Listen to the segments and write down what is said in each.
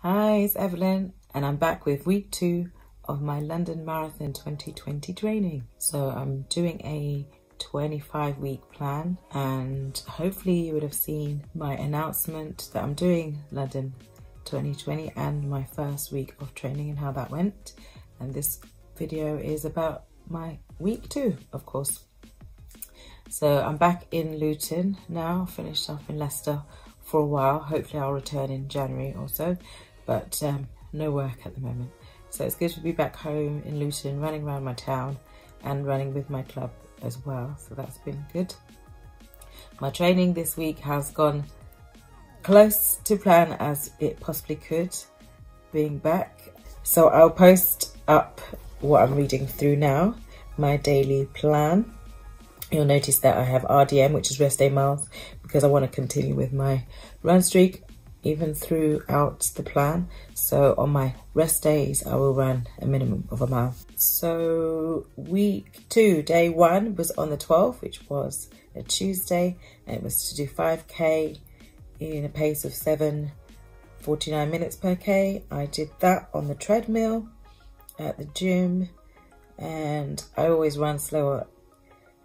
Hi, it's Evelyn, and I'm back with week 2 of my London Marathon 2020 training. So I'm doing a 25-week plan, and hopefully you would have seen my announcement that I'm doing London 2020 and my first week of training and how that went. And this video is about my week 2, of course. So I'm back in Luton now, finished up in Leicester for a while. Hopefully I'll return in January or so, but no work at the moment. So it's good to be back home in Luton, running around my town and running with my club as well. So that's been good. My training this week has gone close to plan as it possibly could, being back. So I'll post up what I'm reading through now, my daily plan. You'll notice that I have RDM, which is rest day miles, because I want to continue with my run streak even throughout the plan. So on my rest days, I will run a minimum of a mile. So week 2, day 1 was on the 12th, which was a Tuesday, and it was to do 5k in a pace of 7:49 minutes per k. I did that on the treadmill at the gym, and I always run slower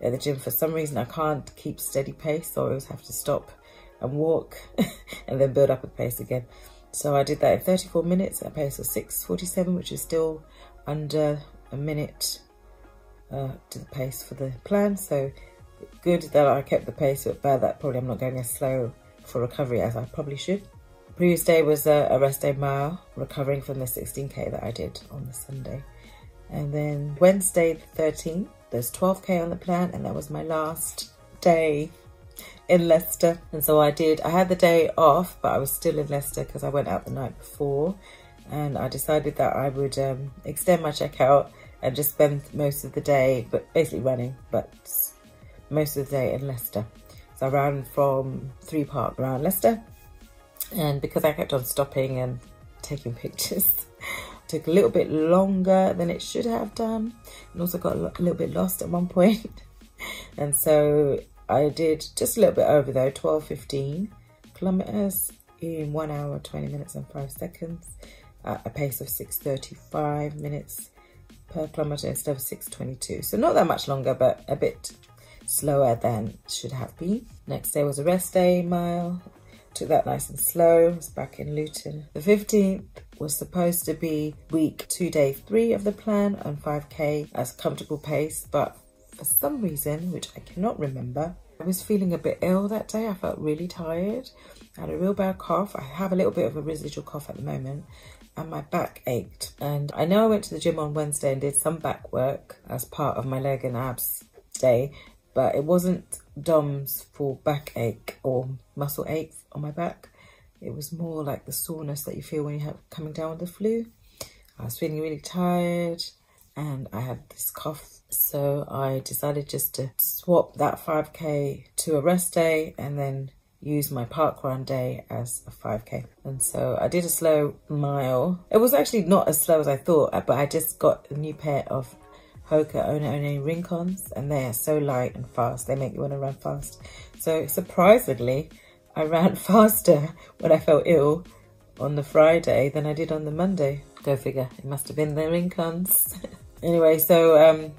at the gym. For some reason I can't keep steady pace, so I always have to stop and walk and then build up a pace again. So I did that in 34 minutes at a pace of 6:47, which is still under a minute to the pace for the plan. So good that I kept the pace, but bad that probably I'm not going as slow for recovery as I probably should. The previous day was a rest day mile, recovering from the 16k that I did on the Sunday. And then Wednesday the 13th, there's 12k on the plan, and that was my last day in Leicester. And so I had the day off, but I was still in Leicester because I went out the night before, and I decided that I would extend my checkout and just spend most of the day, but basically running, but most of the day in Leicester. So I ran from 3 Park around Leicester, and because I kept on stopping and taking pictures, took a little bit longer than it should have done, and also got a little bit lost at one point. And so I did just a little bit over though, 12:15 kilometers in 1 hour, 20 minutes and 5 seconds at a pace of 6:35 minutes per kilometer instead of 6:22. So not that much longer, but a bit slower than it should have been. Next day was a rest day mile. Took that nice and slow. I was back in Luton. The 15th was supposed to be week 2, day 3 of the plan on 5k as comfortable pace, but for some reason, which I cannot remember, I was feeling a bit ill that day. I felt really tired. I had a real bad cough. I have a little bit of a residual cough at the moment, and my back ached. And I know I went to the gym on Wednesday and did some back work as part of my leg and abs day, but it wasn't DOMS for backache or muscle aches on my back. It was more like the soreness that you feel when you have coming down with the flu. I was feeling really tired and I had this cough. So I decided just to swap that 5k to a rest day and then use my park run day as a 5k. And so I did a slow mile. It was actually not as slow as I thought, but I just got a new pair of Hoka One One Rincons, and they are so light and fast. They make you want to run fast. So surprisingly, I ran faster when I felt ill on the Friday than I did on the Monday. Go figure, it must have been the Rincons. Anyway, so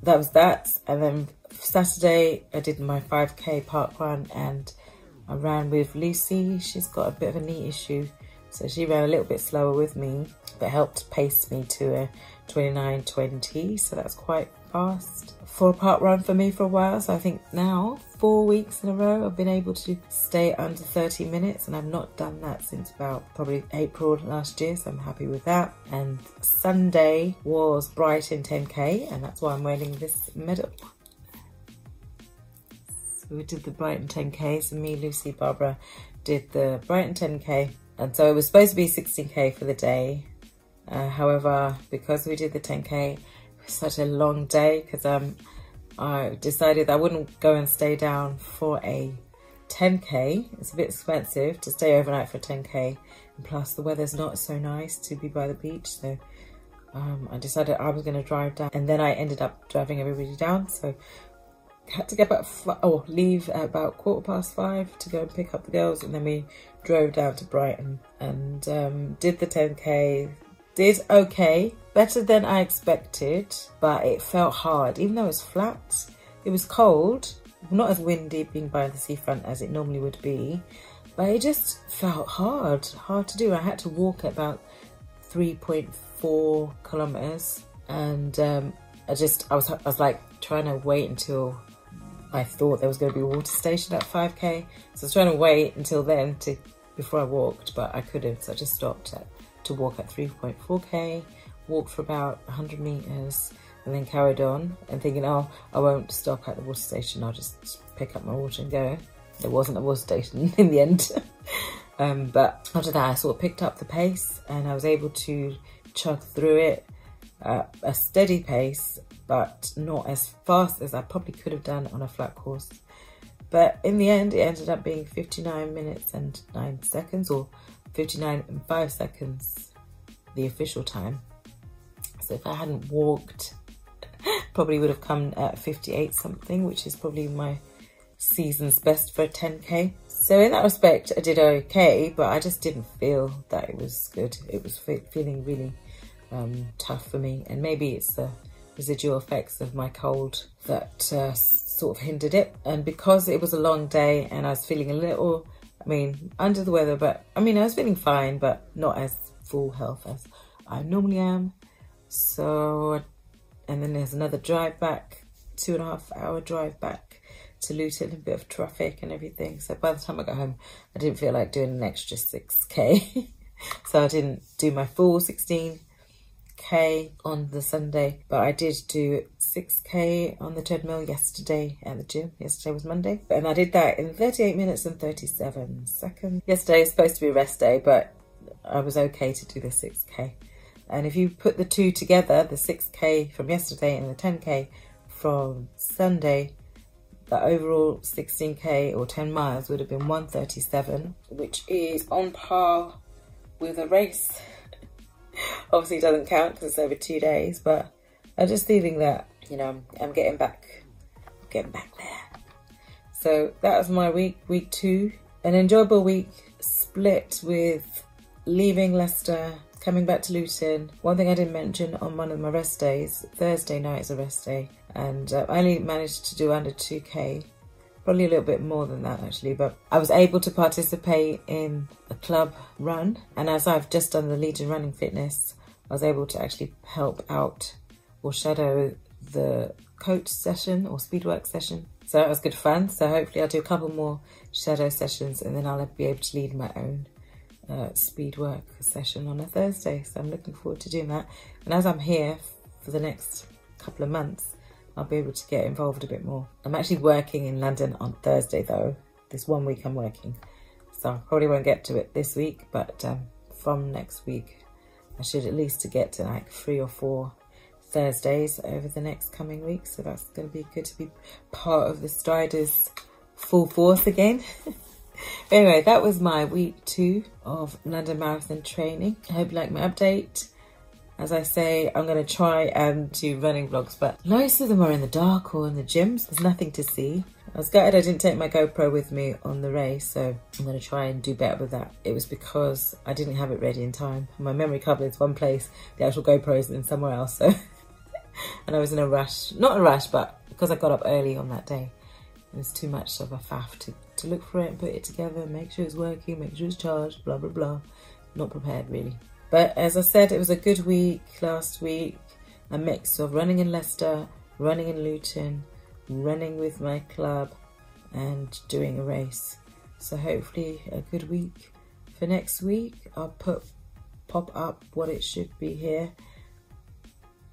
that was that. And then Saturday, I did my 5k park run, and I ran with Lucy. She's got a bit of a knee issue, so she ran a little bit slower with me, but helped pace me to a 29:20, so that's quite fast for a park run for me for a while. So I think now 4 weeks in a row I've been able to stay under 30 minutes, and I've not done that since about probably April last year, so I'm happy with that. And Sunday was Brighton 10k, and that's why I'm wearing this medal. So we did the Brighton 10k, so me, Lucy, Barbara did the Brighton 10k, and so it was supposed to be 16k for the day. However, because we did the 10k, it was such a long day, because I decided I wouldn't go and stay down for a 10k. It's a bit expensive to stay overnight for 10k, and plus the weather's not so nice to be by the beach. So I decided I was going to drive down, and then I ended up driving everybody down. So I had to get leave at about 5:15 to go and pick up the girls, and then we drove down to Brighton and did the 10k. Did okay, better than I expected, but it felt hard. Even though it was flat, it was cold, not as windy being by the seafront as it normally would be, but it just felt hard to do. I had to walk at about 3.4 kilometers, and I was like trying to wait until I thought there was going to be a water station at 5k, so I was trying to wait until then before I walked, but I couldn't, so I just stopped to walk at 3.4k, walked for about 100 meters, and then carried on and thinking, oh, I won't stop at the water station, I'll just pick up my water and go. There wasn't a water station in the end. But after that, I sort of picked up the pace and I was able to chug through it at a steady pace, but not as fast as I probably could have done on a flat course. But in the end, it ended up being 59 minutes and 9 seconds, or 59 and 5 seconds, the official time. So if I hadn't walked, probably would have come at 58 something, which is probably my season's best for a 10k. So in that respect, I did okay, but I just didn't feel that it was good. It was feeling really tough for me, and maybe it's the residual effects of my cold that sort of hindered it. And because it was a long day and I was feeling a little, under the weather, but I was feeling fine, but not as full health as I normally am. So, and then there's another drive back, 2.5 hour drive back to Luton, a bit of traffic and everything. So by the time I got home, I didn't feel like doing an extra 6k. So I didn't do my full 16k on the Sunday, but I did do 6k on the treadmill yesterday at the gym. Yesterday was Monday, and I did that in 38 minutes and 37 seconds. Yesterday is supposed to be a rest day, but I was okay to do the 6k. And if you put the two together, the 6k from yesterday and the 10k from Sunday, the overall 16k or 10 miles would have been 137, which is on par with a race. Obviously it doesn't count because it's over 2 days, but I'm just feeling that, I'm getting back there. So that was my week 2. An enjoyable week, split with leaving Leicester, coming back to Luton. One thing I didn't mention, on one of my rest days, Thursday night is a rest day, and I only managed to do under 2k, probably a little bit more than that actually, but I was able to participate in a club run, and as I've just done the Legion Running Fitness, I was able to actually help out or shadow the coach session or speedwork session. So that was good fun. So hopefully I'll do a couple more shadow sessions, and then I'll be able to lead my own speed work session on a Thursday. So I'm looking forward to doing that. And as I'm here for the next couple of months, I'll be able to get involved a bit more. I'm actually working in London on Thursday though. This 1 week I'm working. So I probably won't get to it this week, but from next week, I should at least get to like 3 or 4 Thursdays over the next coming weeks. So that's going to be good to be part of the Striders full force again. Anyway, that was my week 2 of London Marathon training. I hope you like my update. As I say, I'm going to try and do running vlogs, but most of them are in the dark or in the gyms. There's nothing to see. I was gutted I didn't take my GoPro with me on the race, so I'm going to try and do better with that. It was because I didn't have it ready in time. My memory card is one place, the actual GoPro is in somewhere else, so... And I was in a rush. Not a rush, but because I got up early on that day, it was too much of a faff to look for it and put it together, make sure it's working, make sure it's charged, blah, blah, blah. Not prepared, really. But as I said, it was a good week last week. A mix of running in Leicester, running in Luton, running with my club, and doing a race. So hopefully a good week for next week. I'll pop up what it should be here.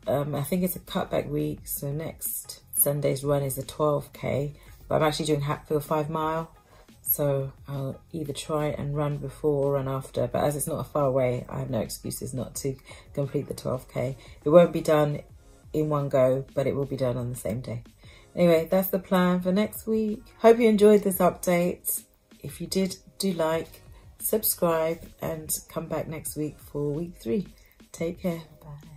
I think it's a cutback week, so next Sunday's run is a 12k, but I'm actually doing Hatfield 5 mile, so I'll either try and run before or run after, but as it's not far away, I have no excuses not to complete the 12k. It won't be done in one go, but it will be done on the same day. Anyway, that's the plan for next week. Hope you enjoyed this update. If you did, do like, subscribe, and come back next week for week 3. Take care. Bye.